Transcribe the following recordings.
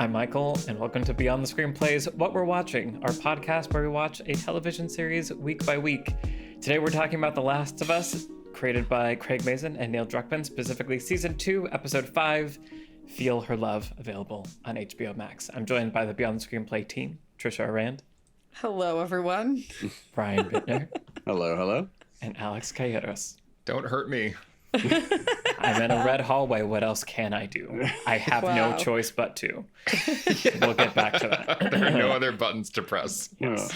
I'm Michael, and welcome to Beyond the Screenplays, What We're Watching, our podcast where we watch a television series week by week. Today we're talking about The Last of Us, created by Craig Mazin and Neil Druckmann, specifically Season 2, Episode 5, Feel Her Love, available on HBO Max. I'm joined by the Beyond the Screenplay team, Trisha Arand. Hello, everyone. Brian Bittner. Hello. And Alex Calleros. Don't hurt me. I'm in a red hallway. What else can I do? I have no choice but to. We'll get back to that. There are no other buttons to press. Yes.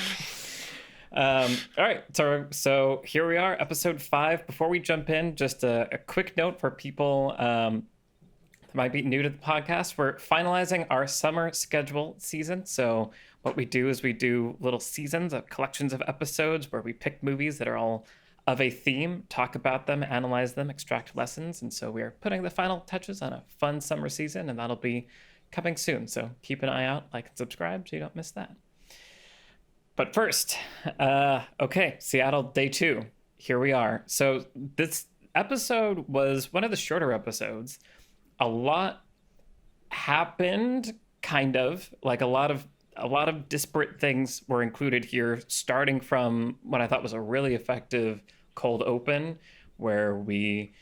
All right. So here we are, episode 5. Before we jump in, just a quick note for people that might be new to the podcast. We're finalizing our summer schedule season. So what we do is we do little seasons of collections of episodes where we pick movies that are all of a theme, talk about them, analyze them, extract lessons. And so we are putting the final touches on a fun summer season, and that'll be coming soon. So keep an eye out, like and subscribe so you don't miss that. But first, Seattle Day 2. Here we are. So this episode was one of the shorter episodes. A lot happened, kind of. Like a lot of disparate things were included here, starting from what I thought was a really effective cold open, where we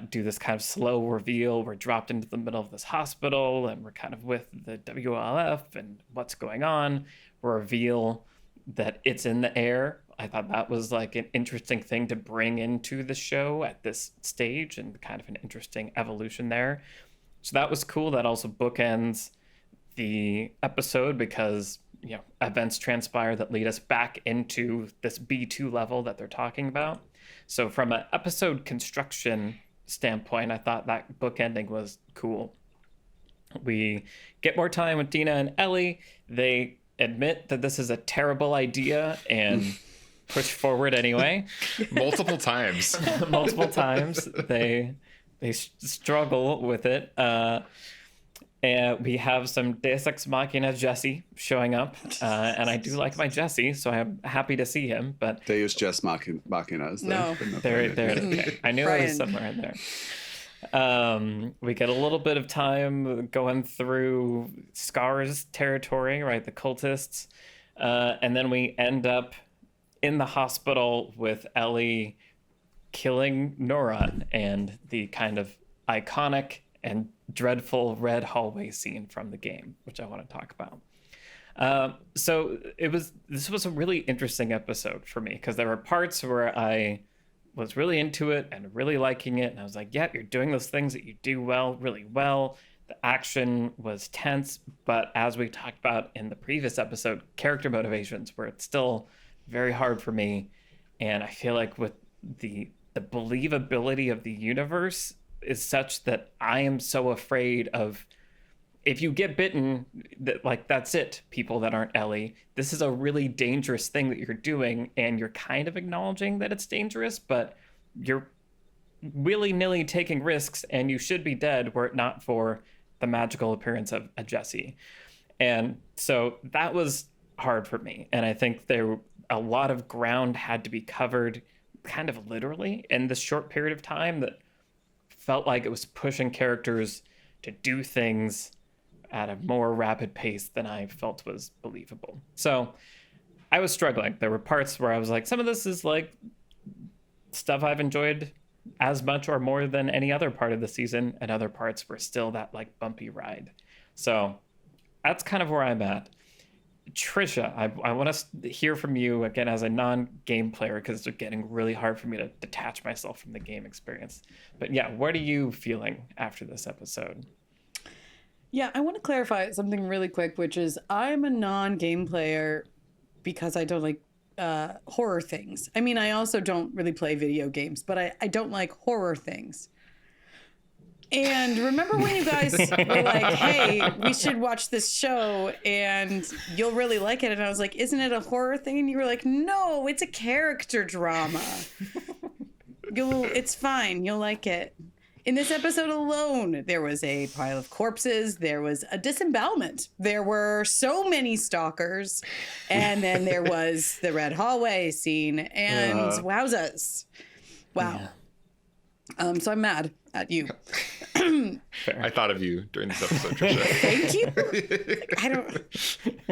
do this kind of slow reveal. We're dropped into the middle of this hospital, and we're kind of with the WLF and what's going on. We reveal that it's in the air. I thought that was like an interesting thing to bring into the show at this stage, and kind of an interesting evolution there. So that was cool. That also bookends the episode because, events transpire that lead us back into this B2 level that they're talking about. So from an episode construction standpoint, I thought that bookending was cool. We get more time with Dina and Ellie. They admit that this is a terrible idea and push forward anyway. Multiple times. They struggle with it. And we have some Deus Ex Machina Jesse showing up, and I do like my Jesse, so I'm happy to see him. But Deus Just Machinas. No, there. I knew it was somewhere in there. We get a little bit of time going through Scar's territory, right? The cultists, and then we end up in the hospital with Ellie killing Noran, and the kind of iconic and dreadful red hallway scene from the game, which I want to talk about. So this was a really interesting episode for me, because there were parts where I was really into it and really liking it, and I was like, yeah, you're doing those things that you do really well. The action was tense, but as we talked about in the previous episode, character motivations were still very hard for me. And I feel like with the believability of the universe is such that I am so afraid of, if you get bitten, that's it, people that aren't Ellie. This is a really dangerous thing that you're doing, and you're kind of acknowledging that it's dangerous, but you're willy-nilly taking risks, and you should be dead were it not for the magical appearance of a Jesse. And so that was hard for me, and I think a lot of ground had to be covered kind of literally in this short period of time that felt like it was pushing characters to do things at a more rapid pace than I felt was believable. So I was struggling. There were parts where I was like, some of this is like stuff I've enjoyed as much or more than any other part of the season, and other parts were still that like bumpy ride. So that's kind of where I'm at. Trisha, I want to hear from you again as a non-game player, because it's getting really hard for me to detach myself from the game experience. But yeah, what are you feeling after this episode? Yeah, I want to clarify something really quick, which is I'm a non-game player because I don't like horror things. I mean, I also don't really play video games, but I don't like horror things. And remember when you guys were like, hey, we should watch this show and you'll really like it. And I was like, isn't it a horror thing? And you were like, no, it's a character drama. It's fine. You'll like it. In this episode alone, there was a pile of corpses. There was a disembowelment. There were so many stalkers. And then there was the red hallway scene. And wowzas. Wow. Yeah. So I'm mad at you. I thought of you during this episode, Trisha. Thank you.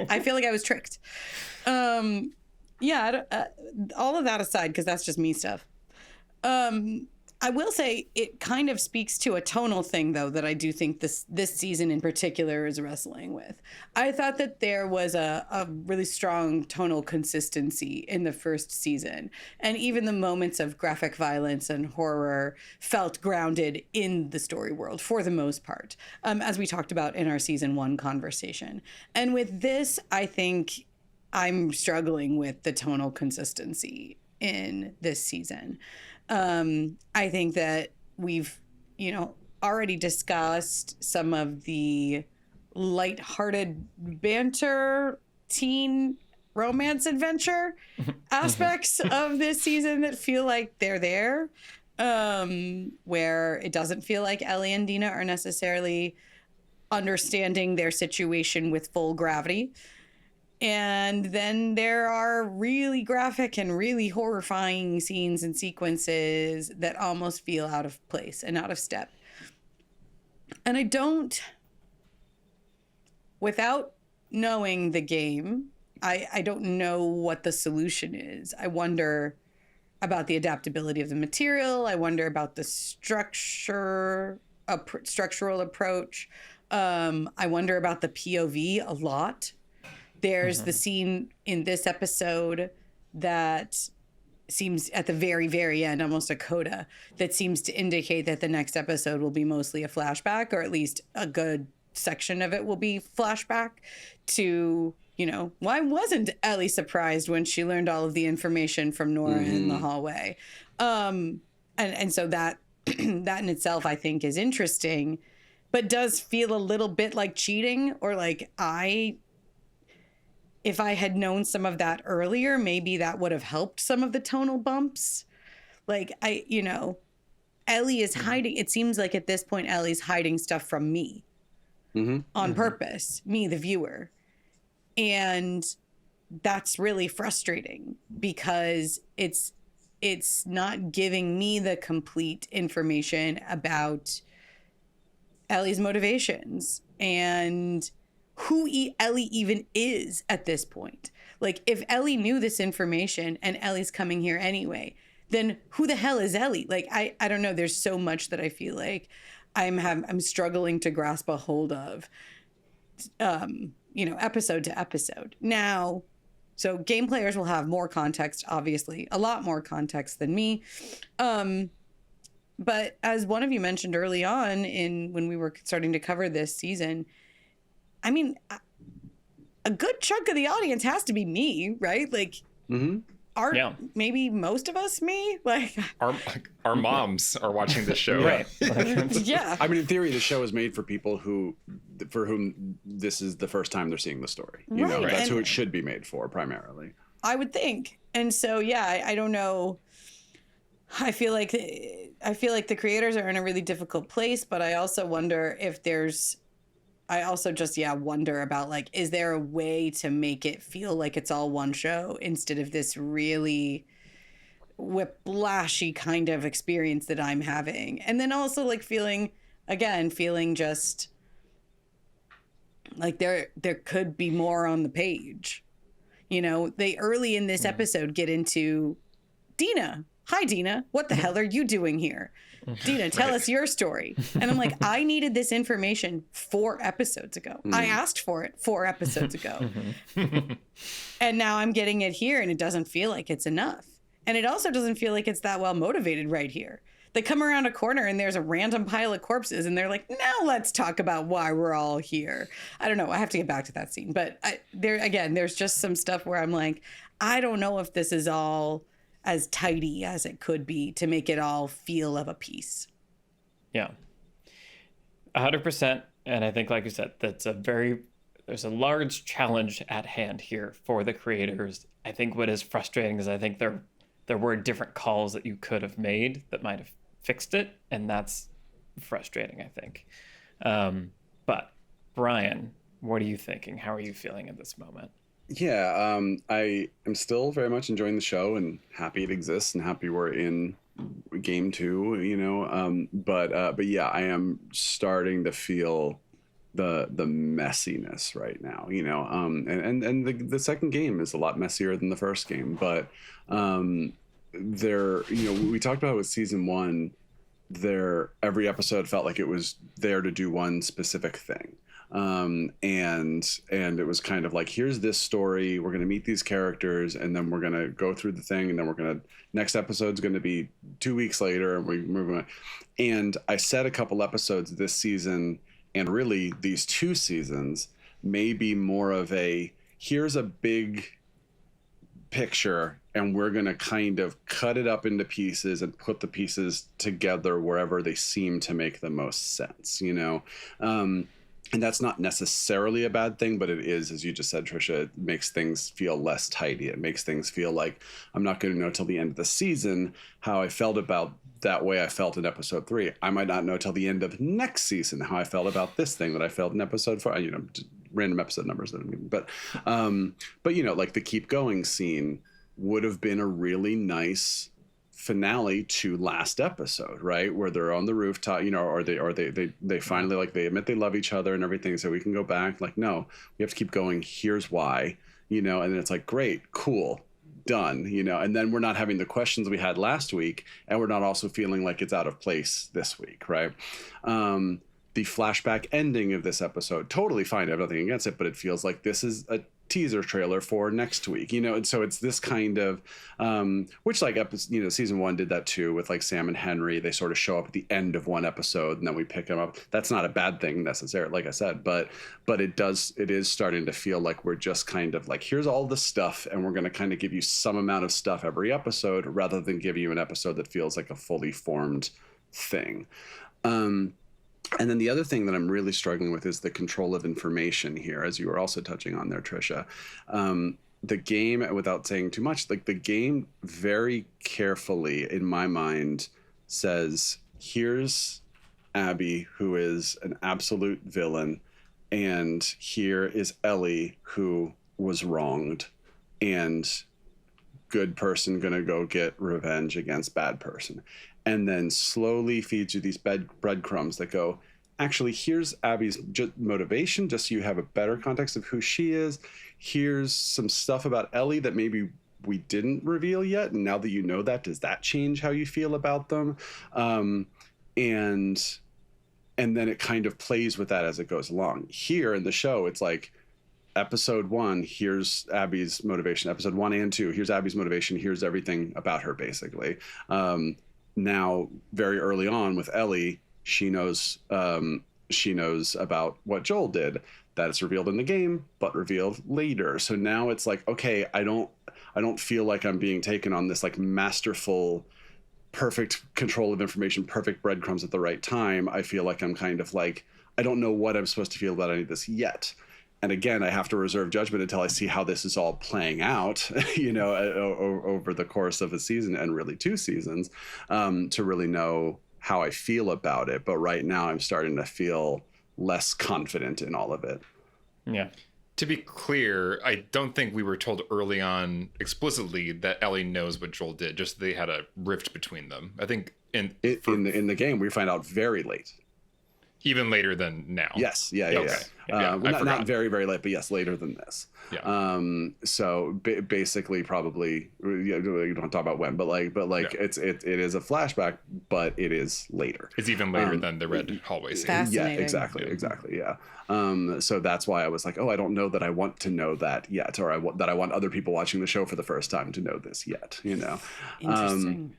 I feel like I was tricked. All of that aside, because that's just me stuff. I will say it kind of speaks to a tonal thing, though, that I do think this season in particular is wrestling with. I thought that there was a really strong tonal consistency in the first season. And even the moments of graphic violence and horror felt grounded in the story world for the most part, as we talked about in our season 1 conversation. And with this, I think I'm struggling with the tonal consistency in this season. I think that we've, already discussed some of the lighthearted banter, teen romance adventure aspects of this season that feel like they're there, where it doesn't feel like Ellie and Dina are necessarily understanding their situation with full gravity. And then there are really graphic and really horrifying scenes and sequences that almost feel out of place and out of step. And without knowing the game, I don't know what the solution is. I wonder about the adaptability of the material. I wonder about the structural approach. I wonder about the POV a lot. There's the scene in this episode that seems at the very, very end, almost a coda, that seems to indicate that the next episode will be mostly a flashback, or at least a good section of it will be flashback to, why wasn't Ellie surprised when she learned all of the information from Nora in the hallway? And so that that in itself, I think, is interesting, but does feel a little bit like cheating, or like if I had known some of that earlier, maybe that would have helped some of the tonal bumps. Like, Ellie is hiding. It seems like at this point, Ellie's hiding stuff from me on purpose, me, the viewer. And that's really frustrating because it's not giving me the complete information about Ellie's motivations and who Ellie even is at this point. Like, if Ellie knew this information and Ellie's coming here anyway, then who the hell is Ellie? Like, I don't know. There's so much that I feel like I'm struggling to grasp a hold of, episode to episode. Now, so game players will have more context, obviously, a lot more context than me. But as one of you mentioned early on when we were starting to cover this season, I mean, a good chunk of the audience has to be me, right? Like, maybe most of us me? Like, our moms are watching this show. Right. Yeah. I mean, in theory, the show is made for people for whom this is the first time they're seeing the story. That's who it should be made for primarily. I would think. And so, yeah, I don't know. I feel like the creators are in a really difficult place, but I also wonder if wonder about, like, is there a way to make it feel like it's all one show instead of this really whiplashy kind of experience that I'm having? And then also, like, feeling just like there could be more on the page. They early in this episode get into Dina. Hi, Dina. What the hell are you doing here? Dina, tell us your story. And I'm like, I needed this information 4 episodes ago. I asked for it 4 episodes ago. And now I'm getting it here, and it doesn't feel like it's enough. And it also doesn't feel like it's that well motivated right here. They come around a corner and there's a random pile of corpses, and they're like, now let's talk about why we're all here. I don't know. I have to get back to that scene. But there's just some stuff where I'm like, I don't know if this is all as tidy as it could be to make it all feel of a piece. Yeah, 100%. And I think, like you said, there's a large challenge at hand here for the creators. I think what is frustrating is I think there were different calls that you could have made that might have fixed it, and that's frustrating, I think. But Brian, what are you thinking? How are you feeling at this moment? Yeah, I am still very much enjoying the show and happy it exists and happy we're in game 2, you know. But yeah, I am starting to feel the messiness right now, you know. And the second game is a lot messier than the first game, but there, you know, we talked about it with season 1. There, every episode felt like it was there to do one specific thing. And it was kind of like, here's this story, we're going to meet these characters, and then we're going to go through the thing, and then we're going to, next episode's going to be 2 weeks later, and we move on. And I said a couple episodes this season, and really these 2 seasons may be more of a, here's a big picture, and we're going to kind of cut it up into pieces and put the pieces together wherever they seem to make the most sense, you know. And that's not necessarily a bad thing, but it is, as you just said, Trisha, it makes things feel less tidy. It makes things feel like I'm not going to know till the end of the season how I felt about that way I felt in episode 3. I might not know till the end of next season how I felt about this thing that I felt in episode 4. You know, random episode numbers that I'm giving. But you know, like the keep going scene would have been a really nice finale to last episode, right, where they're on the rooftop, you know, or they finally, like, they admit they love each other and everything, so we can go back. Like, no, we have to keep going, here's why, you know. And it's like, great, cool, done, you know. And then we're not having the questions we had last week, and we're not also feeling like it's out of place this week, right? The flashback ending of this episode, totally fine, I have nothing against it, but it feels like this is a teaser trailer for next week, you know. And so it's this kind of which, like, you know, season 1 did that too with like Sam and Henry. They sort of show up at the end of one episode and then we pick them up. That's not a bad thing necessarily, like I said, but it is starting to feel like we're just kind of like, here's all the stuff, and we're going to kind of give you some amount of stuff every episode rather than give you an episode that feels like a fully formed thing. And then the other thing that I'm really struggling with is the control of information here, as you were also touching on there, Trisha. The game, without saying too much, like, the game very carefully, in my mind, says, here's Abby, who is an absolute villain, and here is Ellie, who was wronged, and good person gonna go get revenge against bad person. And then slowly feeds you these breadcrumbs that go, actually, here's Abby's motivation, just so you have a better context of who she is. Here's some stuff about Ellie that maybe we didn't reveal yet. And now that you know that, does that change how you feel about them? And then it kind of plays with that as it goes along. Here in the show, it's like, episode 1, here's Abby's motivation. Episode 1 and 2, here's Abby's motivation. Here's everything about her, basically. Now, very early on with Ellie, she knows about what Joel did. That is revealed in the game, but revealed later. So now it's like, okay, I don't feel like I'm being taken on this like masterful, perfect control of information, perfect breadcrumbs at the right time. I feel like I'm kind of like, I don't know what I'm supposed to feel about any of this yet. And again, I have to reserve judgment until I see how this is all playing out, you know, over the course of a season, and really 2 seasons, to really know how I feel about it. But right now I'm starting to feel less confident in all of it. Yeah. To be clear, I don't think we were told early on explicitly that Ellie knows what Joel did, just they had a rift between them. I think in the game, we find out very late. Even later than now. Yes. Yeah. Okay. Well, not very, very late, but yes, later than this. Yeah. So basically, probably, you don't talk about when, but yeah. It is a flashback, but it is later. It's even later than the red hallway scene. Fascinating. Yeah, exactly. Yeah. So that's why I was like, oh, I don't know that I want to know that yet, or that I want other people watching the show for the first time to know this yet. You know. Interesting.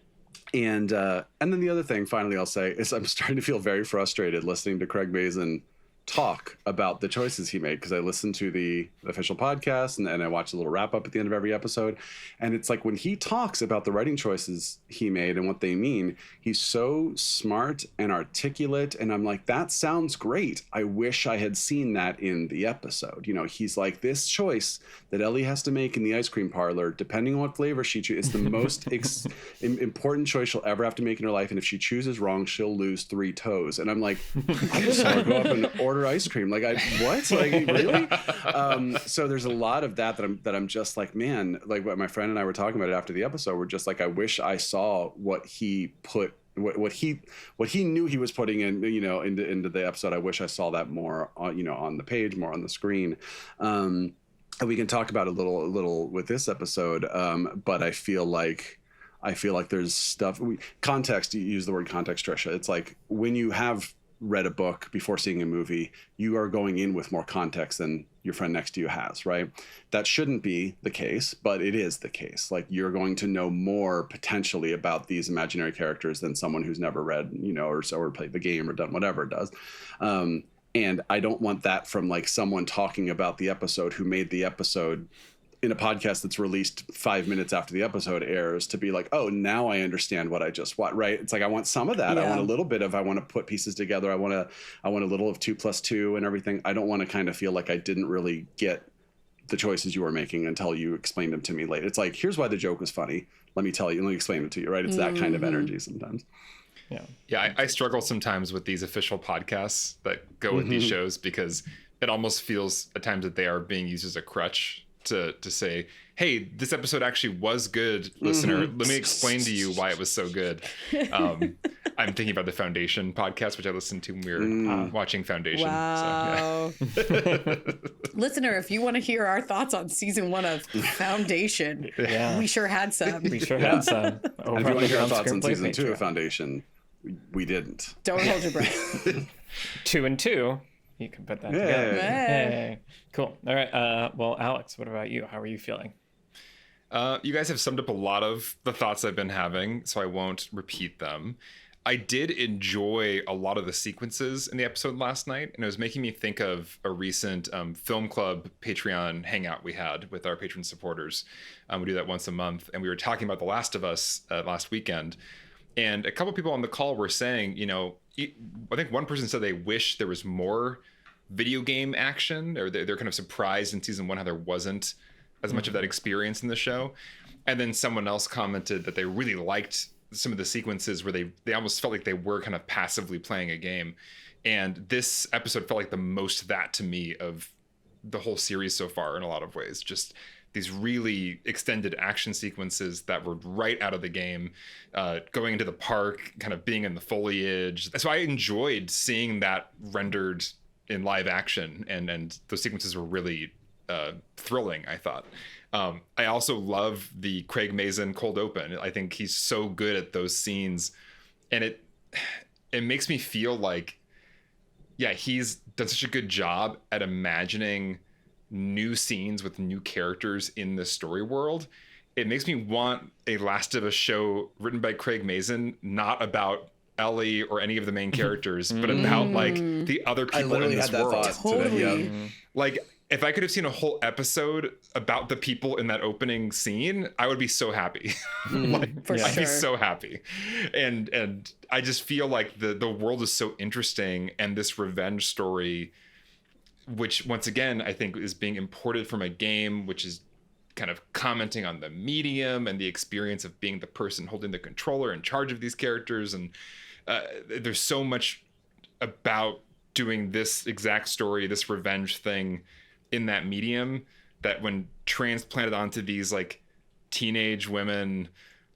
And then the other thing, finally, I'll say, is I'm starting to feel very frustrated listening to Craig Mazin talk about the choices he made, because I listened to the official podcast and I watched a little wrap up at the end of every episode. And it's like, when he talks about the writing choices he made and what they mean, he's so smart and articulate. And I'm like, that sounds great. I wish I had seen that in the episode. You know, he's like, this choice that Ellie has to make in the ice cream parlor, depending on what flavor she chooses, it's the most important choice she'll ever have to make in her life. And if she chooses wrong, she'll lose 3 toes. And I'm like, I just want to go up and order order ice cream. Like, what? Like, really? So there's a lot of that I'm just like, man, like what my friend and I were talking about it after the episode. We're just like, I wish I saw what he put, what he knew he was putting in, you know, into the episode. I wish I saw that more on, you know, on the page, more on the screen. And we can talk about it a little with this episode. But I feel like there's stuff. Context. You use the word context, Trisha. It's like when you have read a book before seeing a movie, you are going in with more context than your friend next to you has, right? That shouldn't be the case, but it is the case. Like, you're going to know more potentially about these imaginary characters than someone who's never read, you know, or played the game or done whatever it does. And I don't want that from like someone talking about the episode who made the episode in a podcast that's released 5 minutes after the episode airs to be like, oh, now I understand what I just watched, right? It's like, I want some of that. I want a little bit of, I want to put pieces together. I want a little of 2 + 2 and everything. I don't want to kind of feel like I didn't really get the choices you were making until you explained them to me later. It's like, here's why the joke was funny. Let me tell you, let me explain it to you, right? It's that kind of energy sometimes. Yeah. I struggle sometimes with these official podcasts that go with these shows, because it almost feels at times that they are being used as a crutch to say, hey, this episode actually was good, listener. Let me explain to you why it was so good. I'm thinking about the Foundation podcast, which I listened to when we were watching Foundation. Wow. So, yeah. Listener, if you want to hear our thoughts on season 1 of Foundation, we sure had some. We sure had some. And if you want to hear our thoughts on season 2 of Foundation, we didn't. Don't hold your breath. 2 and 2. You can put that together. Hey. Cool. All right. Well, Alex, what about you? How are you feeling? You guys have summed up a lot of the thoughts I've been having, so I won't repeat them. I did enjoy a lot of the sequences in the episode last night, and it was making me think of a recent film club Patreon hangout we had with our patron supporters. We do that once a month, and we were talking about The Last of Us last weekend. And a couple people on the call were saying, you know, I think one person said they wish there was more video game action, or they're kind of surprised in season 1 how there wasn't as much of that experience in the show. And then someone else commented that they really liked some of the sequences where they almost felt like they were kind of passively playing a game. And this episode felt like the most that to me of the whole series so far in a lot of ways. Just these really extended action sequences that were right out of the game, going into the park, kind of being in the foliage. So I enjoyed seeing that rendered in live action, and those sequences were really thrilling, I thought. I also love the Craig Mazin cold open. I think he's so good at those scenes, and it makes me feel like, yeah, he's done such a good job at imagining new scenes with new characters in the story world. It makes me want a Last of Us show written by Craig Mazin, not about Ellie or any of the main characters, but about like the other people in this world. Totally. Like, if I could have seen a whole episode about the people in that opening scene, I would be so happy. I'd be so happy. And I just feel like the world is so interesting, and this revenge story, which once again, I think is being imported from a game, which is kind of commenting on the medium and the experience of being the person holding the controller in charge of these characters. And there's so much about doing this exact story, this revenge thing in that medium, that when transplanted onto these like teenage women,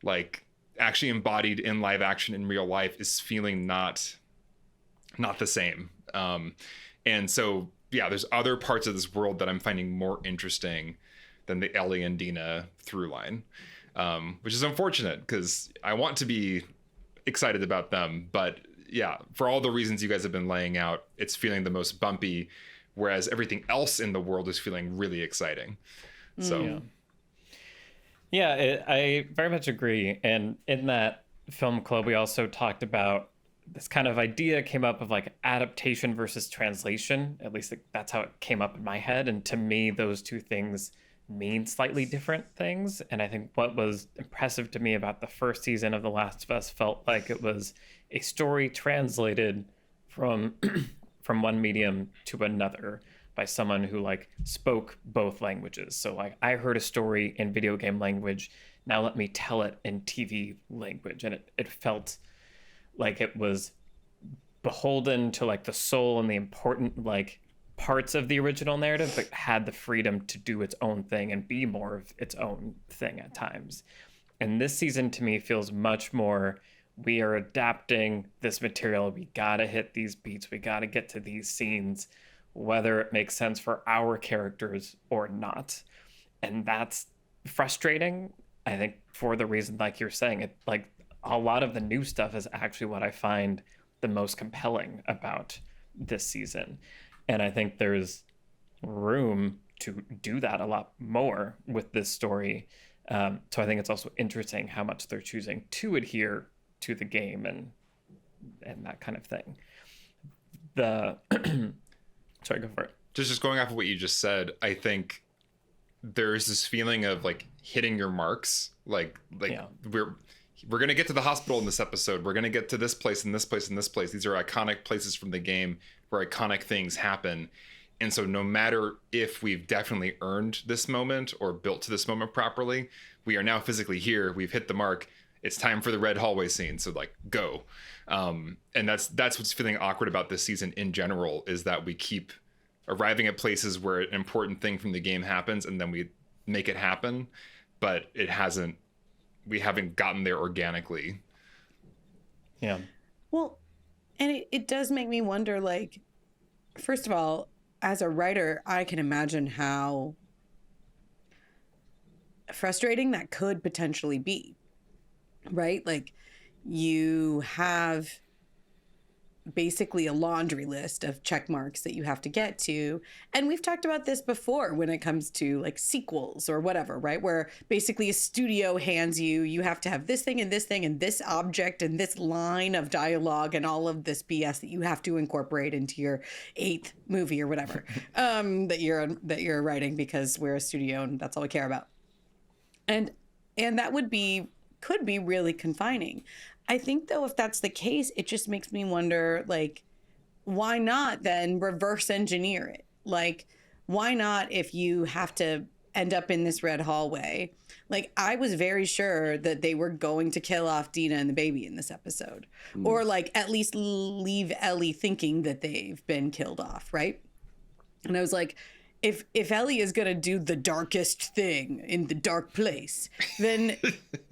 like actually embodied in live action in real life, is feeling not the same. And so, yeah, there's other parts of this world that I'm finding more interesting than the Ellie and Dina through line, which is unfortunate because I want to be excited about them. But yeah, for all the reasons you guys have been laying out, it's feeling the most bumpy, whereas everything else in the world is feeling really exciting. So I very much agree. And in that film club, we also talked about this kind of idea came up of like adaptation versus translation. At least that's how it came up in my head. And to me, those two things mean slightly different things. And I think what was impressive to me about the first season of The Last of Us felt like it was a story translated from from one medium to another by someone who like spoke both languages. So like I heard a story in video game language, now let me tell it in TV language. And it felt like it was beholden to like the soul and the important like parts of the original narrative, but had the freedom to do its own thing and be more of its own thing at times. And this season to me feels much more, we are adapting this material. We gotta hit these beats. We gotta get to these scenes, whether it makes sense for our characters or not. And that's frustrating, I think, for the reason, like you're saying, it like a lot of the new stuff is actually what I find the most compelling about this season. And I think there's room to do that a lot more with this story. So I think it's also interesting how much they're choosing to adhere to the game and that kind of thing. Sorry, go for it. Just going off of what you just said, I think there's this feeling of like hitting your marks. Like yeah. We're gonna get to the hospital in this episode. We're gonna get to this place and this place and this place. These are iconic places from the game where iconic things happen. And so no matter if we've definitely earned this moment or built to this moment properly, we are now physically here. We've hit the mark. It's time for the red hallway scene. So like, go. And that's what's feeling awkward about this season in general, is that we keep arriving at places where an important thing from the game happens and then we make it happen, but we haven't gotten there organically. Yeah. Well, and it does make me wonder, like, first of all, as a writer, I can imagine how frustrating that could potentially be, right? Like, you have basically a laundry list of check marks that you have to get to. And we've talked about this before when it comes to like sequels or whatever, right? Where basically a studio hands you have to have this thing and this thing and this object and this line of dialogue and all of this BS that you have to incorporate into your 8th movie or whatever that you're writing, because we're a studio and that's all we care about. And that could be really confining. I think, though, if that's the case, it just makes me wonder, like, why not then reverse engineer it? Like, why not, if you have to end up in this red hallway? Like, I was very sure that they were going to kill off Dina and the baby in this episode. Or, like, at least leave Ellie thinking that they've been killed off, right? And I was like, if Ellie is going to do the darkest thing in the dark place, then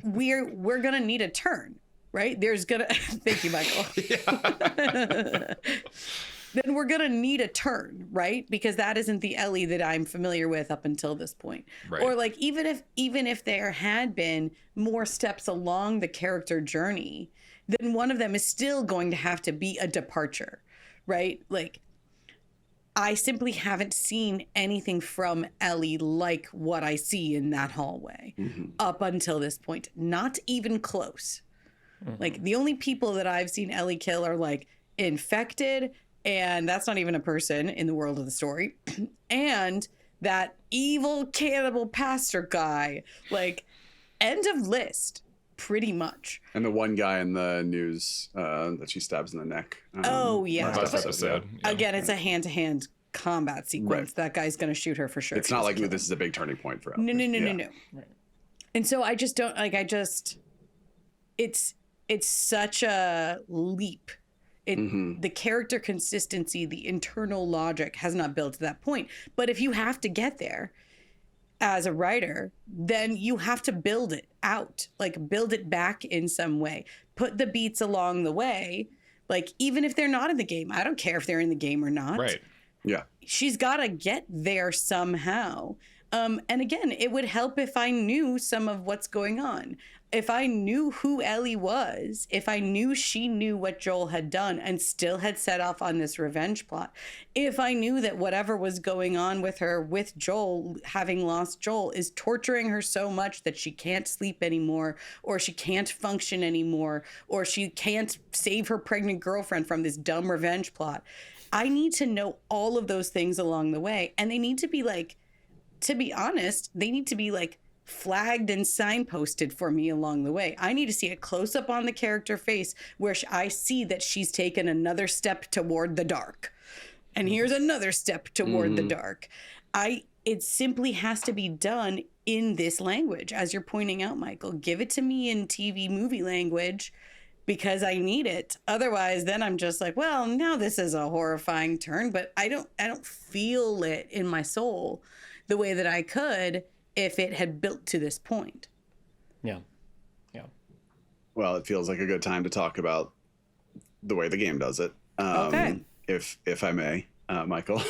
we're going to need a turn. Right? There's gonna thank you, Michael. Then we're gonna need a turn, right? Because that isn't the Ellie that I'm familiar with up until this point. Right. Or like even if there had been more steps along the character journey, then one of them is still going to have to be a departure, right? Like, I simply haven't seen anything from Ellie like what I see in that hallway up until this point. Not even close. Like, the only people that I've seen Ellie kill are like infected, and that's not even a person in the world of the story, and that evil cannibal pastor guy. Like, end of list, pretty much. And the one guy in the news that she stabs in the neck. Oh yeah, last episode. Yeah. Again, it's a hand-to-hand combat sequence. Right. That guy's gonna shoot her for sure. It's not like this is a big turning point for Ellie. No. Right. And so I just don't like. It's such a leap. The character consistency, the internal logic has not built to that point. But if you have to get there as a writer, then you have to build it out, like build it back in some way. Put the beats along the way, like even if they're not in the game. I don't care if they're in the game or not. Right. Yeah. She's got to get there somehow. And again, it would help if I knew some of what's going on. If I knew who Ellie was, if I knew she knew what Joel had done and still had set off on this revenge plot, if I knew that whatever was going on with her, with Joel, having lost Joel, is torturing her so much that she can't sleep anymore, or she can't function anymore, or she can't save her pregnant girlfriend from this dumb revenge plot. I need to know all of those things along the way. And they need to be like, to be honest, they need to be like flagged and signposted for me along the way. I need to see a close up on the character face where I see that she's taken another step toward the dark. And here's another step toward the dark. It simply has to be done in this language, as you're pointing out, Michael. Give it to me in TV movie language, because I need it. Otherwise, then I'm just like, well, now this is a horrifying turn, but I don't feel it in my soul the way that I could if it had built to this point. Yeah. Well, it feels like a good time to talk about the way the game does it. Okay. If I may, Michael.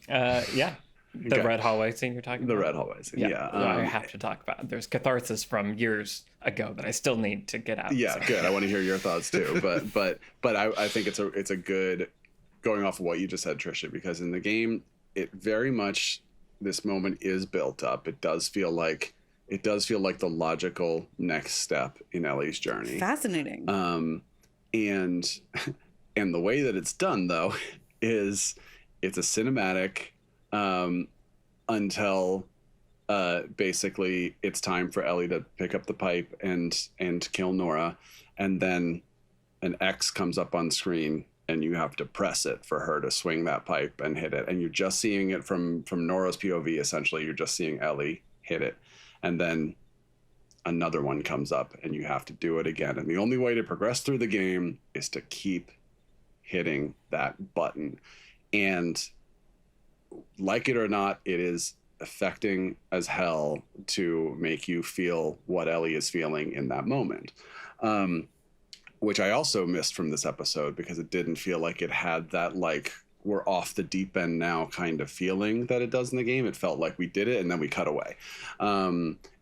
Yeah. The Okay. red hallway scene you're talking The about? red hallway scene. Yeah. I have to talk about it. There's catharsis from years ago that I still need to get out. Yeah, so. good. I want to hear your thoughts too. But I think it's a good, going off of what you just said, Trisha, because in the game, it very much, this moment is built up. It does feel like the logical next step in Ellie's journey. Fascinating. And the way that it's done though is it's a cinematic until basically it's time for Ellie to pick up the pipe and kill Nora, and then an X comes up on screen and you have to press it for her to swing that pipe and hit it, and you're just seeing it from Nora's POV. Essentially, you're just seeing Ellie hit it, and then another one comes up and you have to do it again. And the only way to progress through the game is to keep hitting that button. And like it or not, it is affecting as hell to make you feel what Ellie is feeling in that moment. Which I also missed from this episode because it didn't feel like it had that, like, we're off the deep end now kind of feeling that it does in the game. It felt like we did it and then we cut away.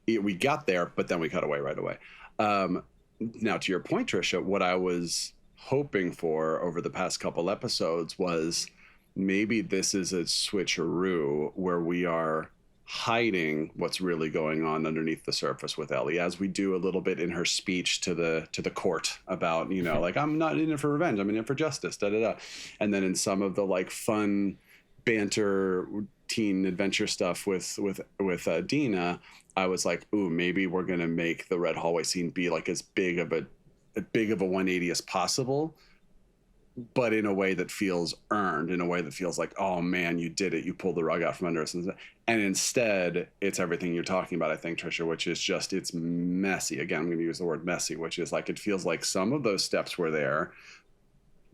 We got there, but then we cut away right away. Now, to your point, Trisha, what I was hoping for over the past couple episodes was maybe this is a switcheroo where we are hiding what's really going on underneath the surface with Ellie, as we do a little bit in her speech to the court about, you know, like, I'm not in it for revenge, I'm in it for justice, da da da. And then in some of the like fun banter teen adventure stuff with Dina, I was like, ooh, maybe we're gonna make the red hallway scene be like as big of a 180 as possible, but in a way that feels earned, in a way that feels like, oh man, you did it, you pulled the rug out from under us. And instead, it's everything you're talking about, I think, Trisha, which is just, it's messy. Again, I'm going to use the word messy, which is like, it feels like some of those steps were there.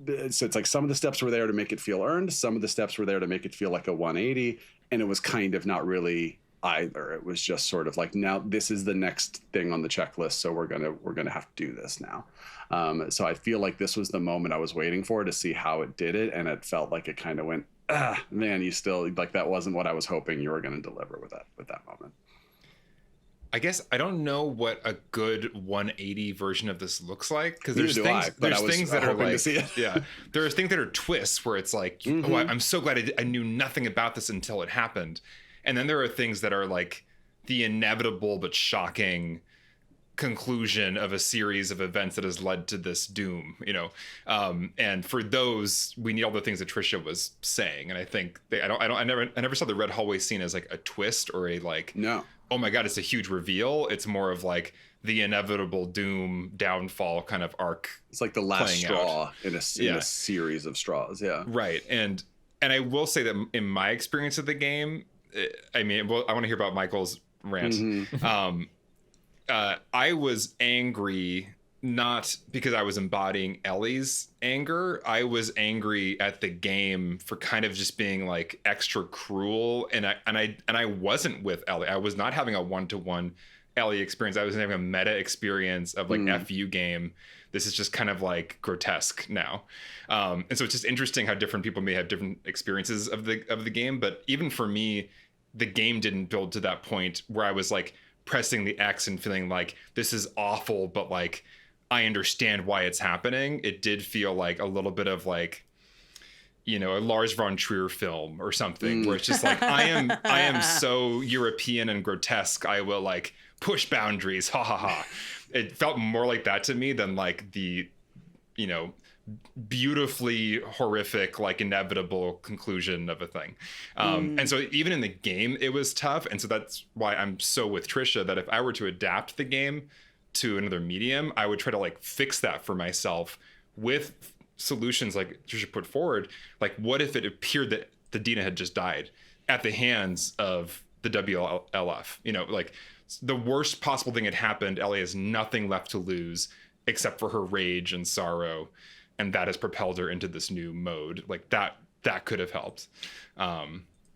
So it's like some of the steps were there to make it feel earned. Some of the steps were there to make it feel like a 180. And it was kind of not really either. It was just sort of like, now this is the next thing on the checklist, so we're gonna have to do this now. So I feel like this was the moment I was waiting for to see how it did it, and it felt like it kind of went, man, you still, like, that wasn't what I was hoping you were going to deliver with that moment. I guess I don't know what a good 180 version of this looks like, because Neither there's things that are like, to see it. yeah, there's things that are twists where it's like, Mm-hmm. oh, I'm so glad I knew nothing about this until it happened. And then there are things that are like the inevitable but shocking conclusion of a series of events that has led to this doom, you know. And for those, we need all the things that Trisha was saying. And I think I never saw the red hallway scene as like a twist or a like, No. oh my God, it's a huge reveal. It's more of like the inevitable doom downfall kind of arc. It's like the last straw in a Yeah. series of straws. Yeah. Right. And I will say that in my experience of the game, I mean, well, I want to hear about Michael's rant. Mm-hmm. I was angry not because I was embodying Ellie's anger. I was angry at the game for kind of just being like extra cruel, and I wasn't with Ellie. I was not having a one-to-one Ellie experience. I was having a meta experience of like FU game. This is just kind of like grotesque now. And so it's just interesting how different people may have different experiences of the game. But even for me, the game didn't build to that point where I was like pressing the X and feeling like this is awful, but like I understand why it's happening. It did feel like a little bit of like, you know, a Lars von Trier film or something where it's just like, I am so European and grotesque. I will like push boundaries. Ha ha ha. It felt more like that to me than like the, you know, beautifully horrific, like inevitable conclusion of a thing. And so even in the game, it was tough. And so that's why I'm so with Trisha that if I were to adapt the game to another medium, I would try to like fix that for myself with solutions like Trisha put forward. Like, what if it appeared that the Dina had just died at the hands of the WLF? You know, like the worst possible thing had happened. Ellie has nothing left to lose. except for her rage and sorrow, and that has propelled her into this new mode. Like that could have helped.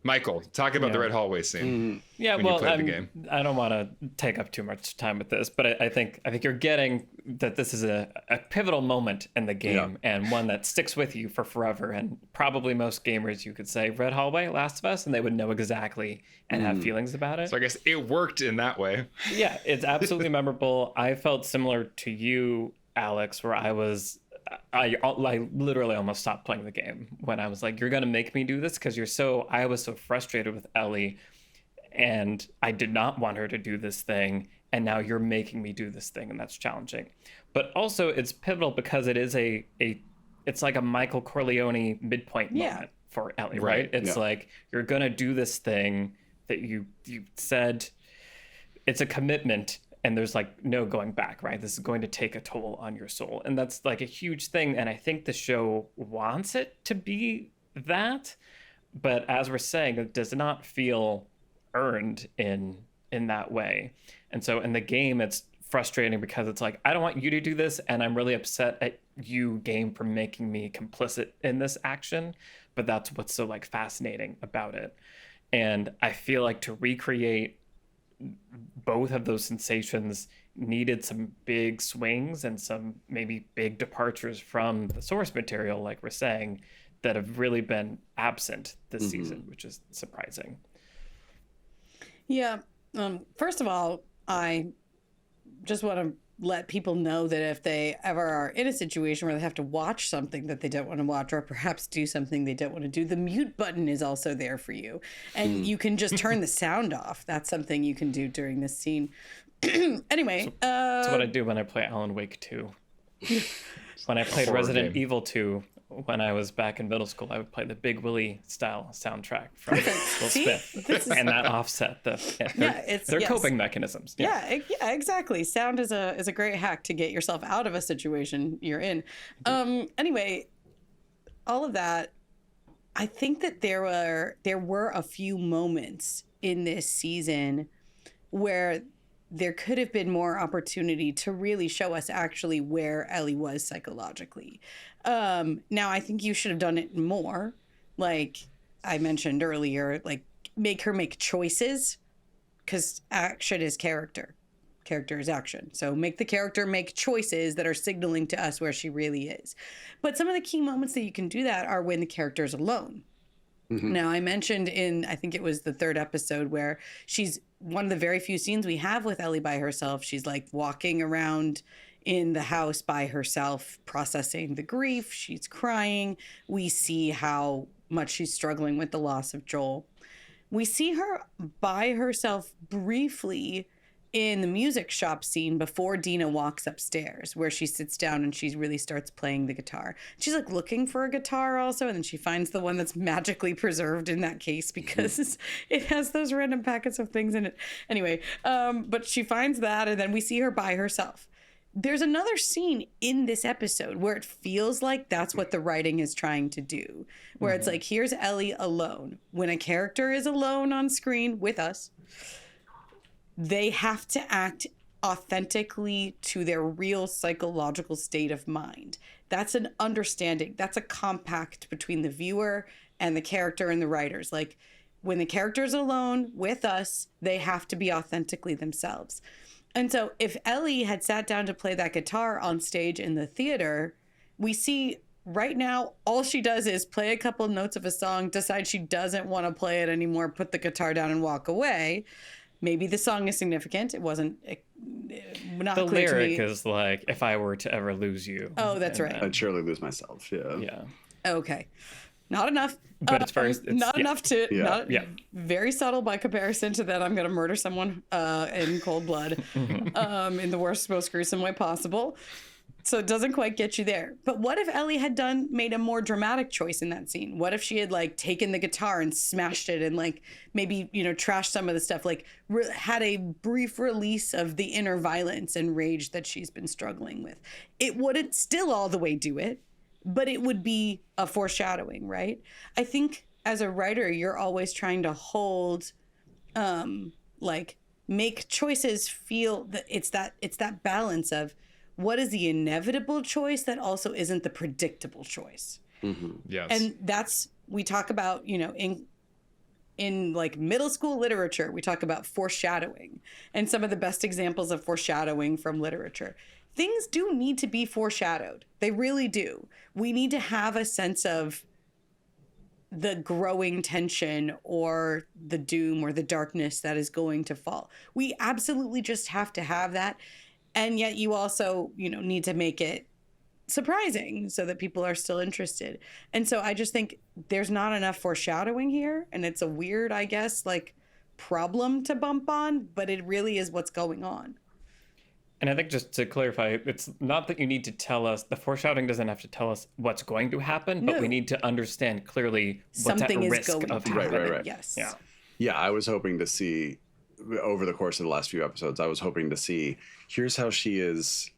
Michael, talk about the red hallway scene. Yeah, when well, you played the game. I don't want to take up too much time with this, but I think you're getting that this is a pivotal moment in the game, and one that sticks with you for forever. And probably most gamers, you could say Red Hallway, Last of Us, and they would know exactly and have feelings about it. So I guess it worked in that way. Yeah, it's absolutely memorable. I felt similar to you, Alex, where I literally almost stopped playing the game when I was like, you're going to make me do this because I was so frustrated with Ellie and I did not want her to do this thing. And now you're making me do this thing, and that's challenging. But also it's pivotal because it is it's like a Michael Corleone midpoint moment for Ellie, right? It's like, you're going to do this thing that you said. It's a commitment. And there's like no going back, right? This is going to take a toll on your soul. And that's like a huge thing. And I think the show wants it to be that. But as we're saying, it does not feel earned in that way. And so in the game, it's frustrating because it's like, I don't want you to do this. And I'm really upset at you, game, for making me complicit in this action. But that's what's so like fascinating about it. And I feel like to recreate both of those sensations needed some big swings and some maybe big departures from the source material, like we're saying, that have really been absent this season, which is surprising. Yeah. First of all, I just want to let people know that if they ever are in a situation where they have to watch something that they don't want to watch, or perhaps do something they don't want to do, the mute button is also there for you. And you can just turn the sound off. That's something you can do during this scene. Anyway. That's what I do when I play Alan Wake 2. When I played Resident Evil 2, when I was back in middle school, I would play the Big Willie style soundtrack from Will Smith, and that offset their coping mechanisms. Yeah, exactly. Sound is a great hack to get yourself out of a situation you're in. Anyway, all of that, I think that there were a few moments in this season where there could have been more opportunity to really show us actually where Ellie was psychologically. Now, I think you should have done it more. Like I mentioned earlier, like make her make choices, because action is character. Character is action. So make the character make choices that are signaling to us where she really is. But some of the key moments that you can do that are when the character is alone. Now, I mentioned I think it was the third episode, where she's one of the very few scenes we have with Ellie by herself. She's like walking around in the house by herself, processing the grief. She's crying. We see how much she's struggling with the loss of Joel. We see her by herself briefly in the music shop scene before Dina walks upstairs, where she sits down and she really starts playing the guitar. She's like looking for a guitar also, and then she finds the one that's magically preserved in that case because it has those random packets of things in it. Anyway, but she finds that, and then we see her by herself. There's another scene in this episode where it feels like that's what the writing is trying to do, where it's like, here's Ellie alone. When a character is alone on screen with us, they have to act authentically to their real psychological state of mind. That's an understanding. That's a compact between the viewer and the character and the writers. Like, when the character's alone with us, they have to be authentically themselves. And so if Ellie had sat down to play that guitar on stage in the theater, we see right now all she does is play a couple notes of a song, decide she doesn't want to play it anymore, put the guitar down and walk away. Maybe the song is significant. It wasn't not the clear lyric to me. Is like, if I were to ever lose you. Oh, that's right. I'd surely lose myself. Yeah. Okay. Not enough. But it's very enough to Yeah. Very subtle by comparison to that I'm going to murder someone in cold blood in the worst, most gruesome way possible. So it doesn't quite get you there. But what if Ellie had made a more dramatic choice in that scene? What if she had like taken the guitar and smashed it and like maybe, trashed some of the stuff, like had a brief release of the inner violence and rage that she's been struggling with? It wouldn't still all the way do it, but it would be a foreshadowing, right? I think as a writer, you're always trying to hold, make choices feel that it's that balance of, what is the inevitable choice that also isn't the predictable choice. Yes. And we talk about, in like middle school literature, we talk about foreshadowing, and some of the best examples of foreshadowing from literature. Things do need to be foreshadowed. They really do. We need to have a sense of the growing tension or the doom or the darkness that is going to fall. We absolutely just have to have that. And yet you also, need to make it surprising so that people are still interested. And so I just think there's not enough foreshadowing here, and it's a weird, I guess, like problem to bump on, but it really is what's going on. And I think, just to clarify, it's not that you need to tell us, the foreshadowing doesn't have to tell us what's going to happen, but we need to understand clearly what's something at is risk going of to happening. happen. Yes. Yeah, I was hoping to see, over the course of the last few episodes, I was hoping to see, here's how she is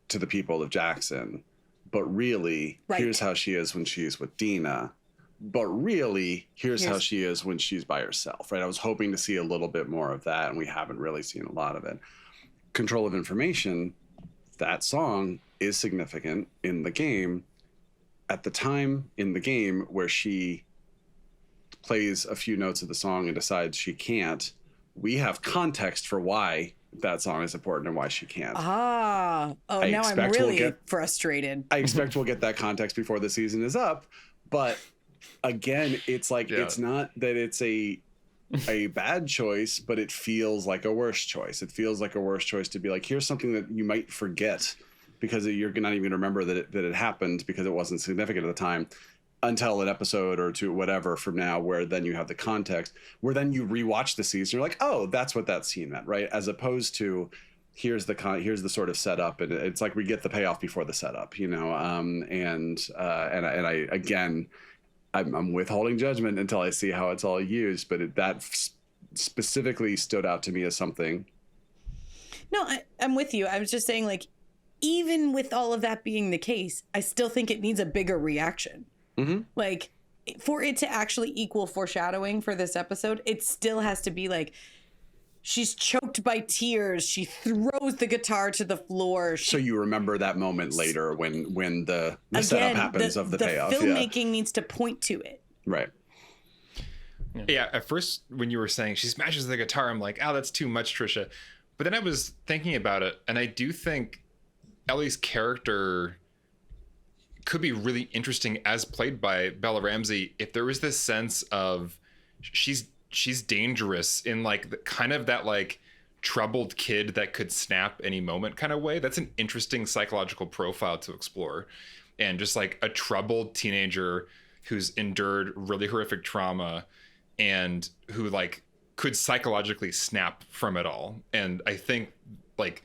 to the people of Jackson, but really, here's how she is when she's with Dina, but really, here's how she is when she's by herself, right? I was hoping to see a little bit more of that, and we haven't really seen a lot of it. Control of Information, that song is significant in the game. At the time in the game where she plays a few notes of the song and decides she can't, we have context for why that song is important and why she can't. Now I'm really frustrated. I expect we'll get that context before the season is up, but again, it's like, it's not that it's a bad choice, but it feels like a worse choice. It feels like a worse choice to be like, here's something that you might forget because you're not even remember that it happened because it wasn't significant at the time, until an episode or two, whatever, from now, where then you have the context, where then you rewatch the season, you're like, oh, that's what that scene meant, right? As opposed to here's the sort of setup, and it's like we get the payoff before the setup, and I again, I'm withholding judgment until I see how it's all used, but that specifically stood out to me as something. No, I'm with you. I was just saying, like, even with all of that being the case, I still think it needs a bigger reaction. Like, for it to actually equal foreshadowing for this episode, it still has to be like, she's choked by tears. She throws the guitar to the floor. So you remember that moment later when the setup happens of the payoff. The filmmaking needs to point to it. Right. Yeah. At first, when you were saying she smashes the guitar, I'm like, oh, that's too much, Trisha. But then I was thinking about it, and I do think Ellie's character could be really interesting as played by Bella Ramsey if there was this sense of she's dangerous in like kind of that like troubled kid that could snap any moment kind of way. That's an interesting psychological profile to explore. And just like a troubled teenager who's endured really horrific trauma and who like could psychologically snap from it all. And I think like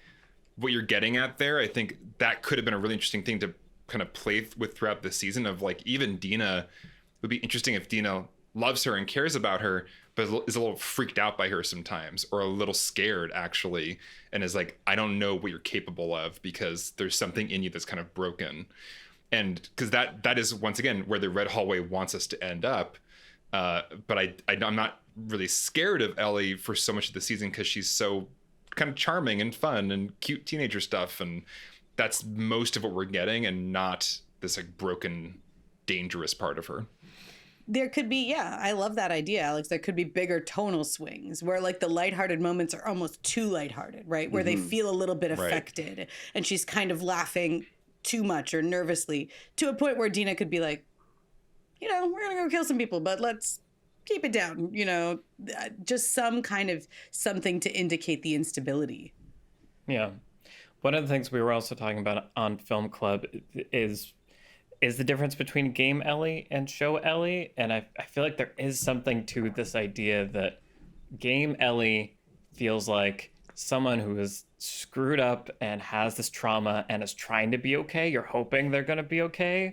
what you're getting at there, I think that could have been a really interesting thing to kind of play with throughout the season of like, even Dina, it would be interesting if Dina loves her and cares about her, but is a little freaked out by her sometimes, or a little scared actually, and is like, I don't know what you're capable of because there's something in you that's kind of broken. And because that is once again where the Red Hallway wants us to end up. But I'm not really scared of Ellie for so much of the season because she's so kind of charming and fun and cute teenager stuff, and that's most of what we're getting, and not this like broken, dangerous part of her. There could be, I love that idea, Alex. There could be bigger tonal swings where like the lighthearted moments are almost too lighthearted, right? Where they feel a little bit affected, and she's kind of laughing too much or nervously, to a point where Dina could be like, we're going to go kill some people, but let's keep it down, just some kind of something to indicate the instability. Yeah. One of the things we were also talking about on Film Club is the difference between game Ellie and show Ellie. And I feel like there is something to this idea that game Ellie feels like someone who is screwed up and has this trauma and is trying to be okay. You're hoping they're going to be okay,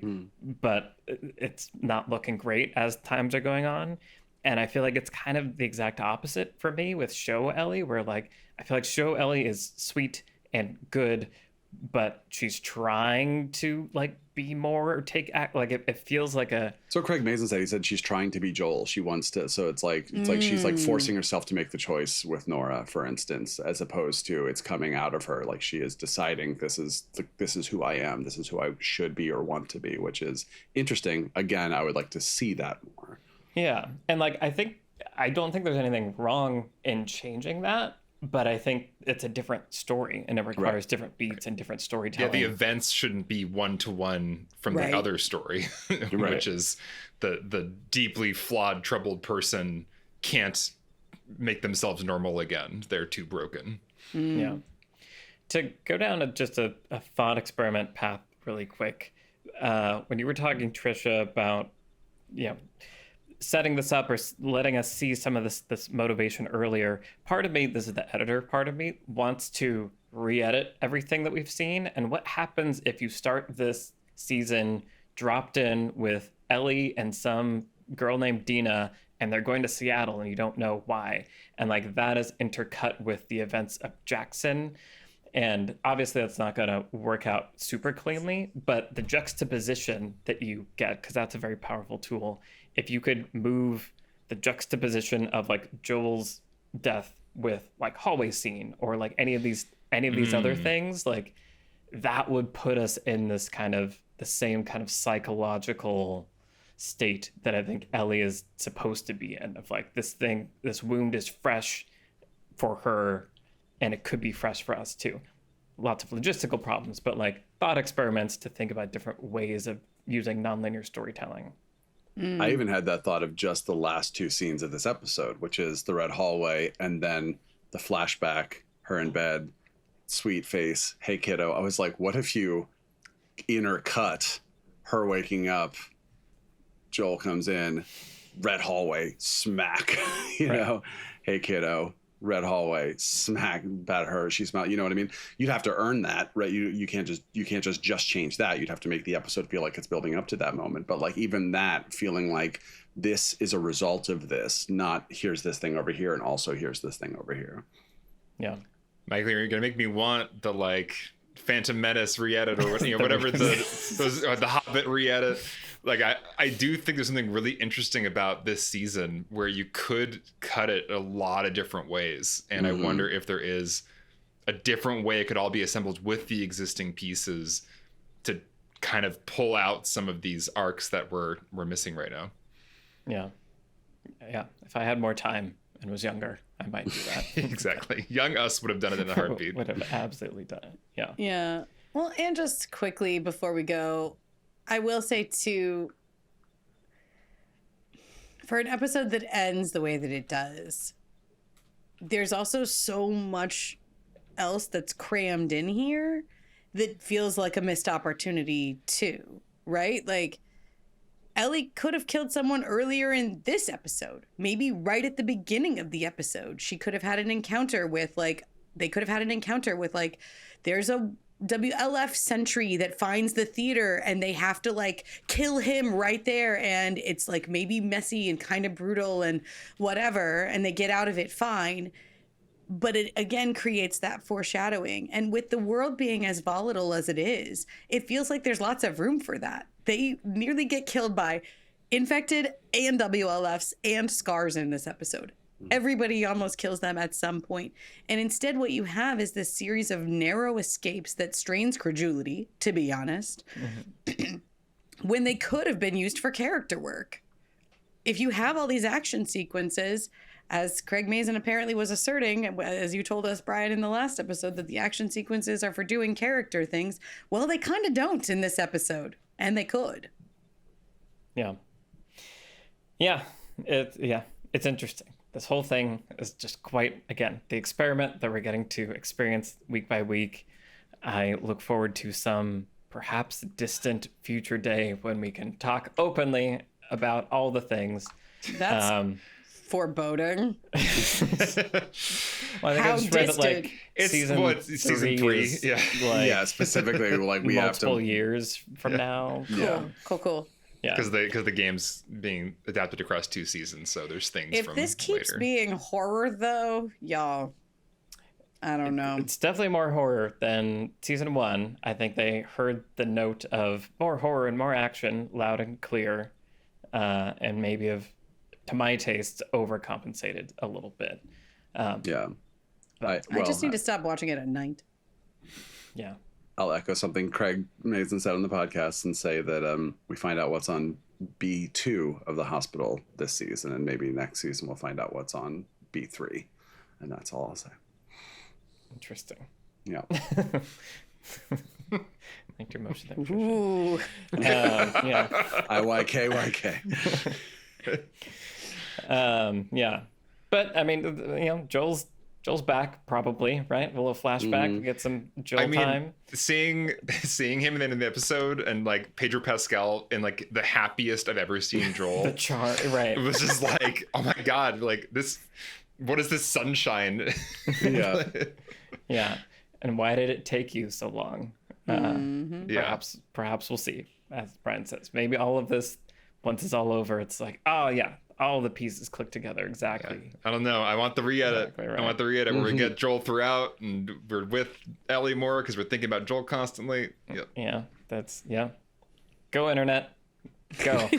but it's not looking great as times are going on. And I feel like it's kind of the exact opposite for me with show Ellie, where like I feel like show Ellie is sweet and good, but she's trying to like be more or take act. Like it feels like a. So Craig Mazin said, he said she's trying to be Joel. She wants to. So it's like she's like forcing herself to make the choice with Nora, for instance, as opposed to it's coming out of her. Like she is deciding this is who I am. This is who I should be or want to be, which is interesting. Again, I would like to see that more. Yeah, and like I don't think there's anything wrong in changing that. But I think it's a different story and it requires different beats and different storytelling. Yeah, the events shouldn't be one-to-one from the other story, which is the deeply flawed, troubled person can't make themselves normal again. They're too broken. Yeah. To go down just a thought experiment path really quick, when you were talking, Trisha, about, setting this up or letting us see some of this motivation earlier, part of me, this is the editor part of me, wants to re-edit everything that we've seen. And what happens if you start this season dropped in with Ellie and some girl named Dina, and they're going to Seattle and you don't know why, and like that is intercut with the events of Jackson. And obviously that's not going to work out super cleanly, but the juxtaposition that you get, because that's a very powerful tool, if you could move the juxtaposition of like Joel's death with like hallway scene or like any of these other things, like that would put us in this kind of the same kind of psychological state that I think Ellie is supposed to be in, of like this wound is fresh for her and it could be fresh for us too. Lots of logistical problems, but like thought experiments to think about different ways of using nonlinear storytelling. I even had that thought of just the last two scenes of this episode, which is the red hallway and then the flashback, her in bed, sweet face, hey kiddo. I was like, what if you intercut her waking up, Joel comes in, red hallway, smack, you know, hey kiddo, red hallway, smack, about her, she smelled, you know what I mean? You'd have to earn that, right? You can't just change that. You'd have to make the episode feel like it's building up to that moment. But like even that feeling like this is a result of this, not here's this thing over here and also here's this thing over here. Yeah. Michael, you're gonna make me want the like Phantom Menace re-edit or whatever the Hobbit re-edit. Like I do think there's something really interesting about this season where you could cut it a lot of different ways. And I wonder if there is a different way it could all be assembled with the existing pieces to kind of pull out some of these arcs that we're missing right now. Yeah. If I had more time and was younger, I might do that. Exactly. Young us would have done it in a heartbeat. Would have absolutely done it. Yeah. Yeah. Well, and just quickly before we go, I will say too, for an episode that ends the way that it does, there's also so much else that's crammed in here that feels like a missed opportunity too, right? Like Ellie could have killed someone earlier in this episode, maybe right at the beginning of the episode. She could have had an encounter with there's a WLF sentry that finds the theater and they have to like kill him right there, and it's like maybe messy and kind of brutal and whatever, and they get out of it fine, but it again creates that foreshadowing. And with the world being as volatile as it is, it feels like there's lots of room for that. They nearly get killed by infected and WLFs and scars in this episode. Everybody almost kills them at some point. And instead what you have is this series of narrow escapes that strains credulity, to be honest, when they could have been used for character work. If you have all these action sequences, as Craig Mazin apparently was asserting, as you told us, Brian, in the last episode, that the action sequences are for doing character things, well, they kind of don't in this episode, and they could. Yeah. It's interesting. This whole thing is just quite, again, the experiment that we're getting to experience week by week. I look forward to some perhaps distant future day when we can talk openly about all the things. That's foreboding. Well, I think How I just read that, like, It's season 3. is, Yeah. like, Yeah, specifically like we have to multiple years from now. Yeah. Cool. Yeah. Because the game's being adapted across 2 seasons, so there's things If from this keeps later. being horror, though, y'all. I don't know. It's definitely more horror than season 1. I think they heard the note of more horror and more action loud and clear, and maybe have, to my taste, overcompensated a little bit. Yeah. I just need to stop watching it at night. Yeah. I'll echo something Craig Mazin said on the podcast and say that we find out what's on B2 of the hospital this season, and maybe next season we'll find out what's on B3, and that's all I'll say. Interesting. Yeah. Thank you motion there. Ooh. Yeah. IYK. Yeah. But I mean, Joel's back probably, right? A little flashback. We get some Joel time. Seeing him then in the episode, and like Pedro Pascal in like the happiest I've ever seen Joel. The charm, right? It was just like, oh my god, like this. What is this sunshine? Yeah. Yeah. And why did it take you so long? Perhaps we'll see. As Brian says, maybe all of this, once it's all over, it's like, oh yeah, all the pieces click together exactly. Yeah. I don't know. I want the re-edit. Exactly right. I want the re-edit where we get Joel throughout, and we're with Ellie more because we're thinking about Joel constantly. Yep. Yeah. Go internet. Go.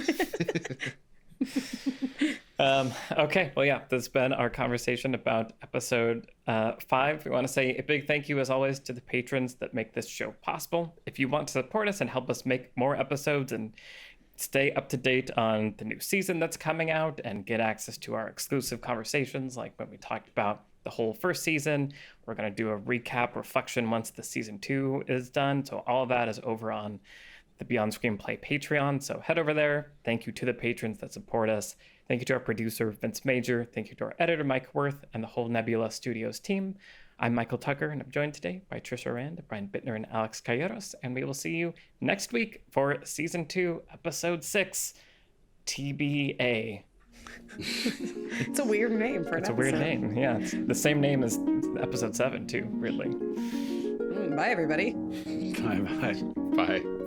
Okay, well, yeah, this has been our conversation about episode 5. We want to say a big thank you, as always, to the patrons that make this show possible. If you want to support us and help us make more episodes and stay up to date on the new season that's coming out and get access to our exclusive conversations, like when we talked about the whole first season, we're going to do a recap reflection once the season 2 is done. So all of that is over on the Beyond Screenplay Patreon. So head over there. Thank you to the patrons that support us. Thank you to our producer, Vince Major. Thank you to our editor, Mike Worth, and the whole Nebula Studios team. I'm Michael Tucker, and I'm joined today by Trisha Rand, Brian Bittner, and Alex Calleros. And we will see you next week for Season 2, Episode 6, TBA. It's a weird name for an episode. It's a weird name, yeah. It's the same name as Episode 7, too, weirdly. Bye, everybody. Bye-bye. Bye.